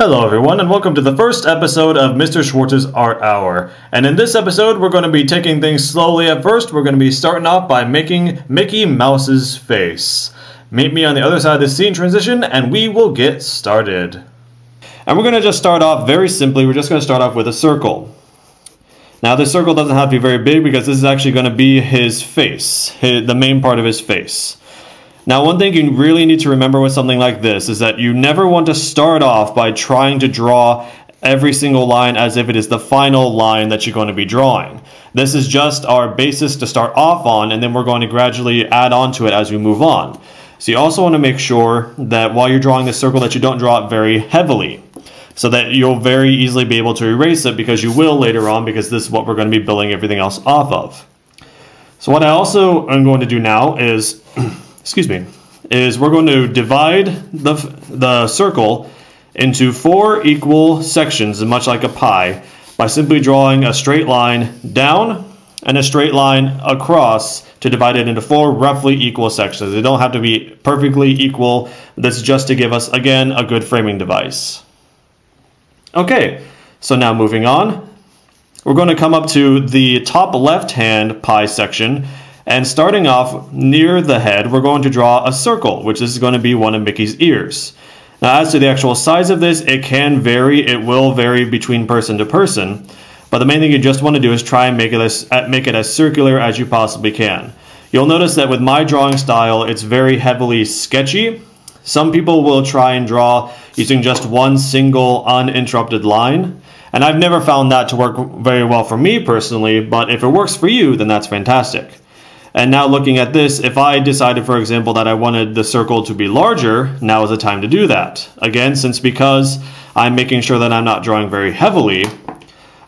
Hello everyone, and welcome to the first episode of Mr. Schwartz's Art Hour. And in this episode, we're going to be taking things slowly at first. We're going to be starting off by making Mickey Mouse's face. Meet me on the other side of the scene transition, and we will get started. And we're going to just start off very simply. We're just going to start off with a circle. Now, this circle doesn't have to be very big because this is actually going to be his face, the main part of his face. Now, one thing you really need to remember with something like this is that you never want to start off by trying to draw every single line as if it is the final line that you're going to be drawing. This is just our basis to start off on, and then we're going to gradually add on to it as we move on. So you also want to make sure that while you're drawing this circle that you don't draw it very heavily, so that you'll very easily be able to erase it, because you will later on, because this is what we're going to be building everything else off of. So what I also am going to do now is is we're going to divide the circle into 4 equal sections, much like a pie, by simply drawing a straight line down and a straight line across to divide it into 4 roughly equal sections. They don't have to be perfectly equal. This is just to give us, again, a good framing device. Okay, so now moving on, we're going to come up to the top left-hand pie section. And starting off near the head, we're going to draw a circle, which is going to be one of Mickey's ears. Now, as to the actual size of this, it can vary. It will vary between person to person. But the main thing you just want to do is try and make it as circular as you possibly can. You'll notice that with my drawing style, it's very heavily sketchy. Some people will try and draw using just one single uninterrupted line. And I've never found that to work very well for me personally, but if it works for you, then that's fantastic. And now looking at this, if I decided, for example, that I wanted the circle to be larger, now is the time to do that. Again, because I'm making sure that I'm not drawing very heavily,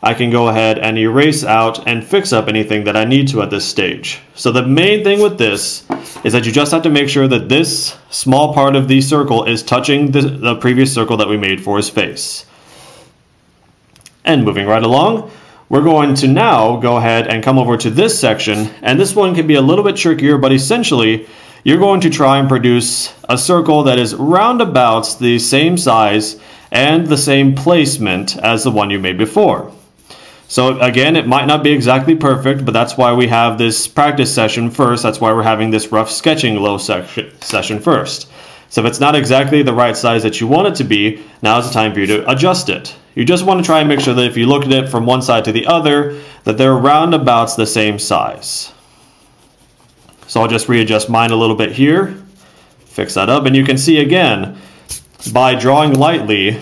I can go ahead and erase out and fix up anything that I need to at this stage. So the main thing with this is that you just have to make sure that this small part of the circle is touching the previous circle that we made for his face. And moving right along, we're going to now go ahead and come over to this section, and this one can be a little bit trickier, but essentially you're going to try and produce a circle that is roundabouts the same size and the same placement as the one you made before. So again, it might not be exactly perfect, but that's why we have this practice session first. That's why we're having this rough sketching low session first. So if it's not exactly the right size that you want it to be, now is the time for you to adjust it. You just want to try and make sure that if you look at it from one side to the other, that they're roundabouts the same size. So I'll just readjust mine a little bit here, fix that up, and you can see again, by drawing lightly,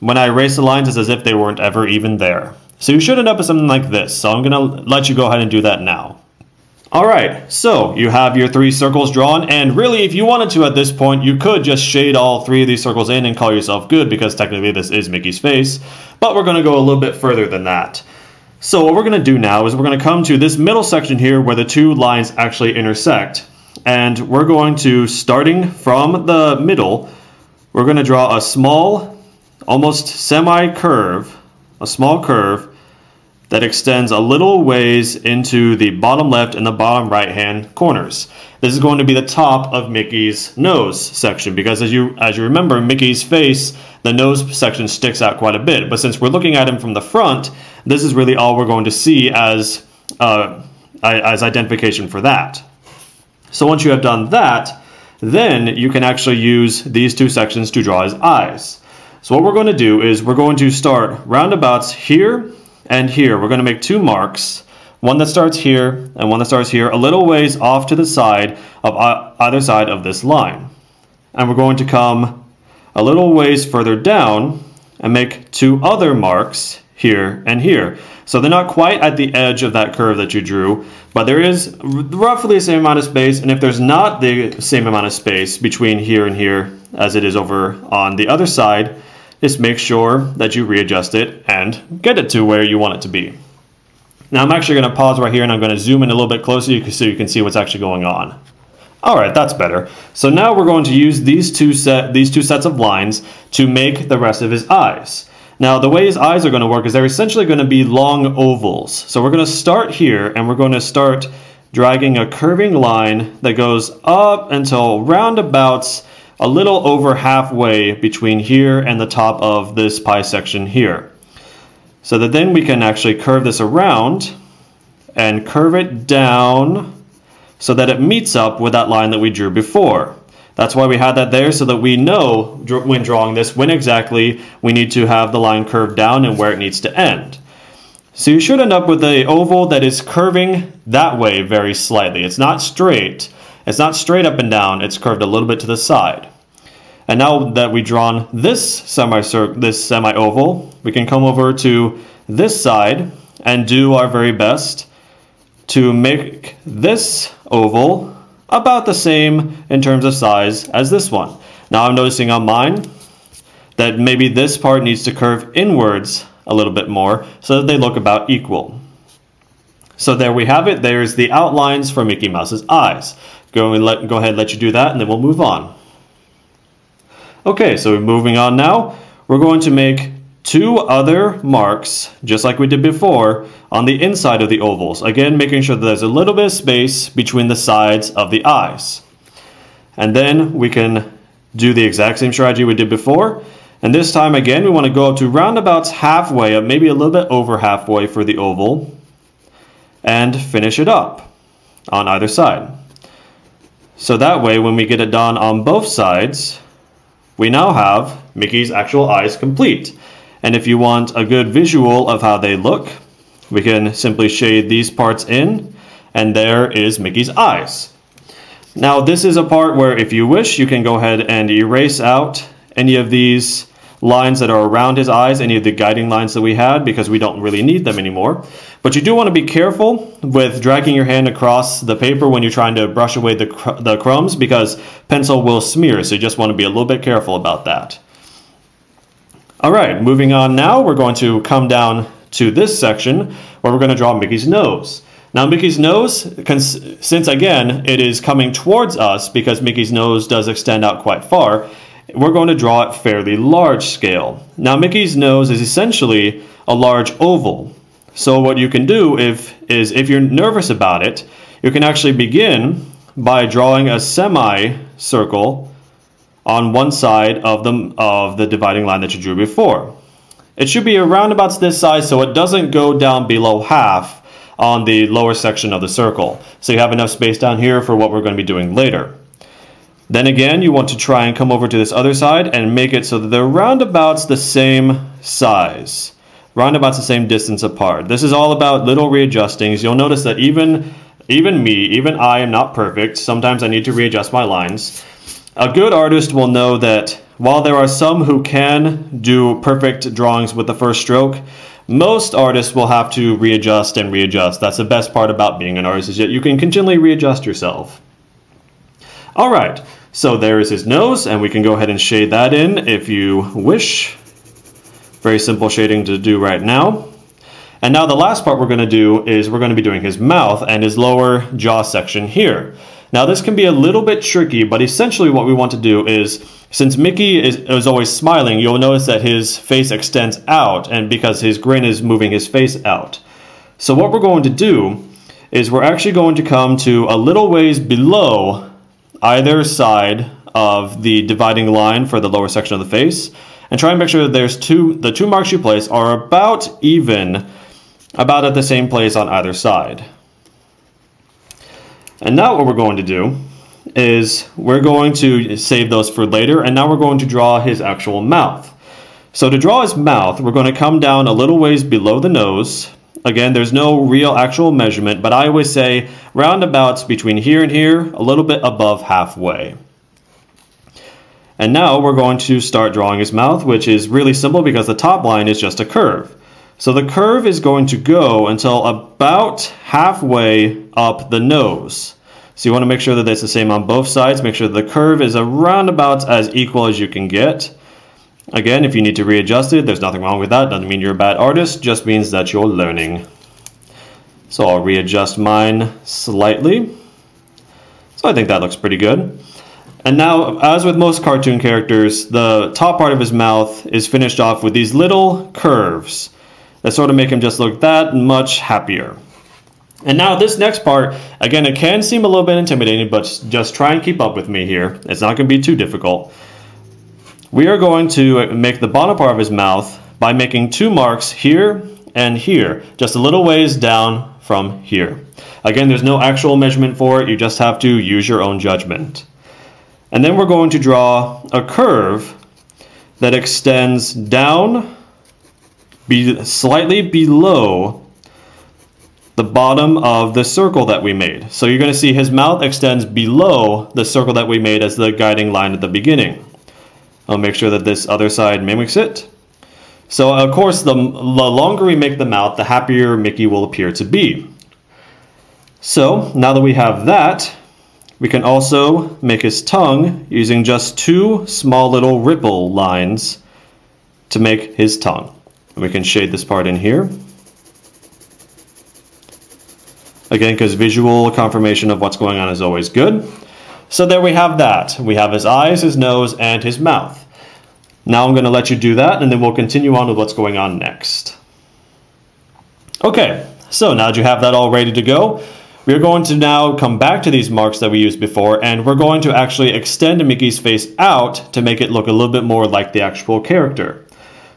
when I erase the lines, it's as if they weren't ever even there. So you should end up with something like this. So I'm going to let you go ahead and do that now. Alright, so you have your 3 circles drawn, and really if you wanted to at this point, you could just shade all 3 of these circles in and call yourself good, because technically this is Mickey's face, but we're going to go a little bit further than that. So what we're going to do now is we're going to come to this middle section here where the 2 lines actually intersect, and we're going to, starting from the middle, we're going to draw a small, almost semi-curve, a small curve, that extends a little ways into the bottom left and the bottom right hand corners. This is going to be the top of Mickey's nose section, because as you remember, Mickey's face, the nose section sticks out quite a bit, but since we're looking at him from the front, this is really all we're going to see as identification for that. So once you have done that, then you can actually use these 2 sections to draw his eyes. So what we're going to do is we're going to start roundabouts here and here. We're going to make 2 marks, one that starts here and one that starts here, a little ways off to the side of either side of this line. And we're going to come a little ways further down and make 2 other marks here and here. So they're not quite at the edge of that curve that you drew, but there is roughly the same amount of space, and if there's not the same amount of space between here and here as it is over on the other side, just make sure that you readjust it and get it to where you want it to be. Now I'm actually going to pause right here, and I'm going to zoom in a little bit closer so you can see what's actually going on. Alright, that's better. So now we're going to use these two sets of lines to make the rest of his eyes. Now the way his eyes are going to work is they're essentially going to be long ovals. So we're going to start here, and we're going to start dragging a curving line that goes up until roundabouts a little over halfway between here and the top of this pie section here. So that then we can actually curve this around and curve it down so that it meets up with that line that we drew before. That's why we had that there, so that we know when drawing this when exactly we need to have the line curved down and where it needs to end. So you should end up with an oval that is curving that way very slightly. It's not straight. It's not straight up and down. It's curved a little bit to the side. And now that we've drawn this semi-oval, we can come over to this side and do our very best to make this oval about the same in terms of size as this one. Now I'm noticing on mine that maybe this part needs to curve inwards a little bit more so that they look about equal. So there we have it. There's the outlines for Mickey Mouse's eyes. Go ahead and let you do that, and then we'll move on. Okay, so moving on now, we're going to make two other marks, just like we did before, on the inside of the ovals. Again, making sure that there's a little bit of space between the sides of the eyes. And then we can do the exact same strategy we did before. And this time, again, we want to go up to roundabouts halfway, maybe a little bit over halfway for the oval, and finish it up on either side. So that way, when we get it done on both sides, we now have Mickey's actual eyes complete. And if you want a good visual of how they look, we can simply shade these parts in, and there is Mickey's eyes. Now, this is a part where, if you wish, you can go ahead and erase out any of these lines that are around his eyes, any of the guiding lines that we had, because we don't really need them anymore. But you do want to be careful with dragging your hand across the paper when you're trying to brush away the crumbs, because pencil will smear, so you just want to be a little bit careful about that. Alright, moving on now, we're going to come down to this section where we're going to draw Mickey's nose. Now Mickey's nose, since again it is coming towards us because Mickey's nose does extend out quite far, we're going to draw it fairly large scale. Now Mickey's nose is essentially a large oval. So what you can do is if you're nervous about it, you can actually begin by drawing a semi-circle on one side of the dividing line that you drew before. It should be around about this size so it doesn't go down below half on the lower section of the circle. So you have enough space down here for what we're going to be doing later. Then again, you want to try and come over to this other side and make it so that they're roundabouts the same size, roundabouts the same distance apart. This is all about little readjustings. You'll notice that even I am not perfect. Sometimes I need to readjust my lines. A good artist will know that while there are some who can do perfect drawings with the first stroke, most artists will have to readjust and readjust. That's the best part about being an artist, is that you can continually readjust yourself. Alright, so there is his nose, and we can go ahead and shade that in if you wish. Very simple shading to do right now. And now the last part we're going to do is we're going to be doing his mouth and his lower jaw section here. Now this can be a little bit tricky, but essentially what we want to do is, since Mickey is always smiling, you'll notice that his face extends out, and because his grin is moving his face out. So what we're going to do is we're actually going to come to a little ways below either side of the dividing line for the lower section of the face, and try and make sure that the two marks you place are about even, about at the same place on either side. And now what we're going to do is we're going to save those for later, and now we're going to draw his actual mouth. So to draw his mouth, we're going to come down a little ways below the nose. Again, there's no real actual measurement, but I always say roundabouts between here and here, a little bit above halfway. And now we're going to start drawing his mouth, which is really simple because the top line is just a curve. So the curve is going to go until about halfway up the nose. So you want to make sure that it's the same on both sides. Make sure that the curve is around about as equal as you can get. Again, if you need to readjust it, there's nothing wrong with that. Doesn't mean you're a bad artist, just means that you're learning. So I'll readjust mine slightly. So I think that looks pretty good. And now, as with most cartoon characters, the top part of his mouth is finished off with these little curves that sort of make him just look that much happier. And now this next part, again, it can seem a little bit intimidating, but just try and keep up with me here. It's not going to be too difficult. We are going to make the bottom part of his mouth by making 2 marks here and here, just a little ways down from here. Again, there's no actual measurement for it. You just have to use your own judgment. And then we're going to draw a curve that extends down slightly below the bottom of the circle that we made. So you're going to see his mouth extends below the circle that we made as the guiding line at the beginning. I'll make sure that this other side mimics it. So of course, the longer we make the mouth, the happier Mickey will appear to be. So now that we have that, we can also make his tongue using just 2 small little ripple lines to make his tongue. And we can shade this part in here. Again, because visual confirmation of what's going on is always good. So there we have that. We have his eyes, his nose, and his mouth. Now I'm going to let you do that, and then we'll continue on with what's going on next. Okay, so now that you have that all ready to go, we're going to now come back to these marks that we used before, and we're going to actually extend Mickey's face out to make it look a little bit more like the actual character.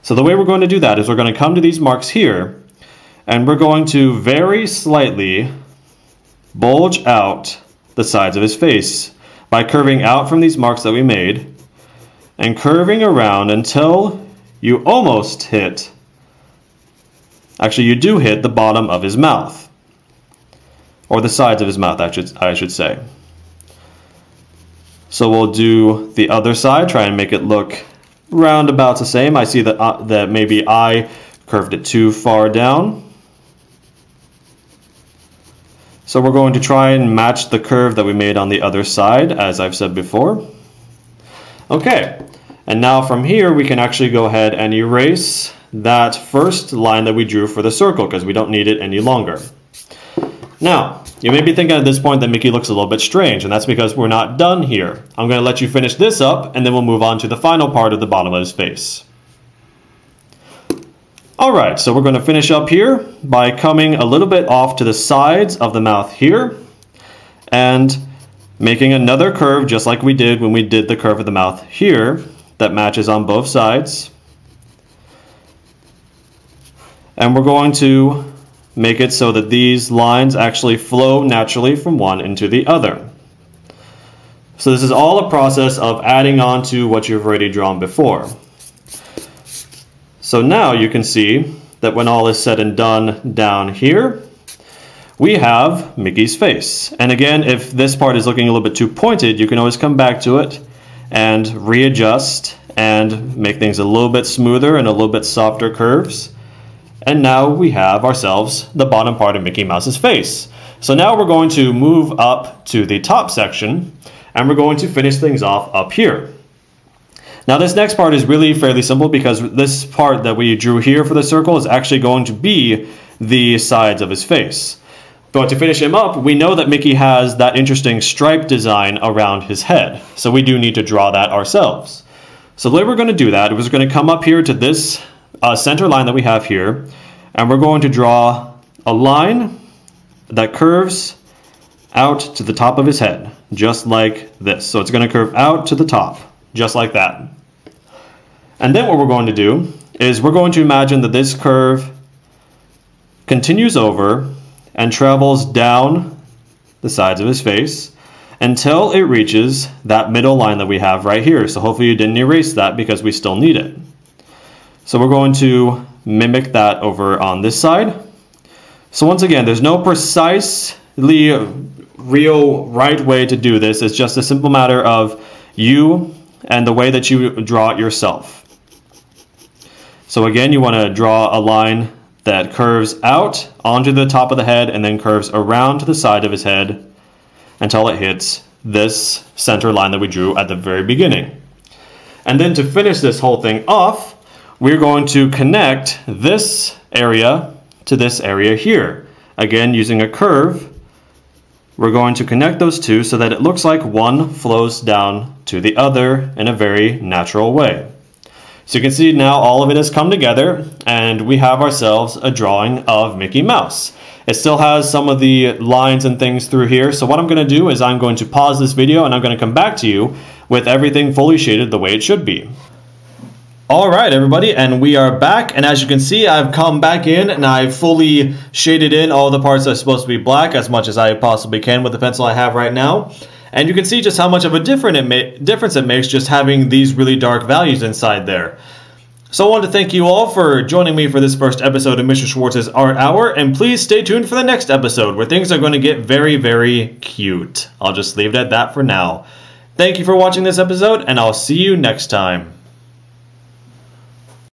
So the way we're going to do that is we're going to come to these marks here, and we're going to very slightly bulge out the sides of his face by curving out from these marks that we made and curving around until you almost hit, actually you do hit the bottom of his mouth, or the sides of his mouth, I should say. So we'll do the other side, try and make it look roundabout the same. I see that maybe I curved it too far down. So we're going to try and match the curve that we made on the other side, as I've said before. Okay, and now from here we can actually go ahead and erase that first line that we drew for the circle because we don't need it any longer. Now, you may be thinking at this point that Mickey looks a little bit strange, and that's because we're not done here. I'm going to let you finish this up, and then we'll move on to the final part of the bottom of his face. Alright, so we're going to finish up here by coming a little bit off to the sides of the mouth here and making another curve just like we did when we did the curve of the mouth here that matches on both sides. And we're going to make it so that these lines actually flow naturally from one into the other. So this is all a process of adding on to what you've already drawn before. So now you can see that when all is said and done down here, we have Mickey's face. And again, if this part is looking a little bit too pointed, you can always come back to it and readjust and make things a little bit smoother and a little bit softer curves. And now we have ourselves the bottom part of Mickey Mouse's face. So now we're going to move up to the top section and we're going to finish things off up here. Now this next part is really fairly simple because this part that we drew here for the circle is actually going to be the sides of his face. But to finish him up, we know that Mickey has that interesting stripe design around his head. So we do need to draw that ourselves. So the way we're going to do that is we're going to come up here to this center line that we have here, and we're going to draw a line that curves out to the top of his head, just like this. So it's going to curve out to the top, just like that. And then what we're going to do is we're going to imagine that this curve continues over and travels down the sides of his face until it reaches that middle line that we have right here. So hopefully you didn't erase that because we still need it. So we're going to mimic that over on this side. So once again, there's no precisely real right way to do this. It's just a simple matter of you and the way that you draw it yourself. So again, you want to draw a line that curves out onto the top of the head and then curves around to the side of his head until it hits this center line that we drew at the very beginning. And then to finish this whole thing off, we're going to connect this area to this area here. Again, using a curve, we're going to connect those two so that it looks like one flows down to the other in a very natural way. So you can see now all of it has come together and we have ourselves a drawing of Mickey Mouse. It still has some of the lines and things through here. So what I'm going to do is I'm going to pause this video and I'm going to come back to you with everything fully shaded the way it should be. Alright everybody, and we are back, and as you can see I've come back in and I've fully shaded in all the parts that are supposed to be black as much as I possibly can with the pencil I have right now. And you can see just how much of a difference it makes just having these really dark values inside there. So I wanted to thank you all for joining me for this first episode of Mr. Schwartz's Art Hour, and please stay tuned for the next episode where things are going to get very, very cute. I'll just leave it at that for now. Thank you for watching this episode, and I'll see you next time.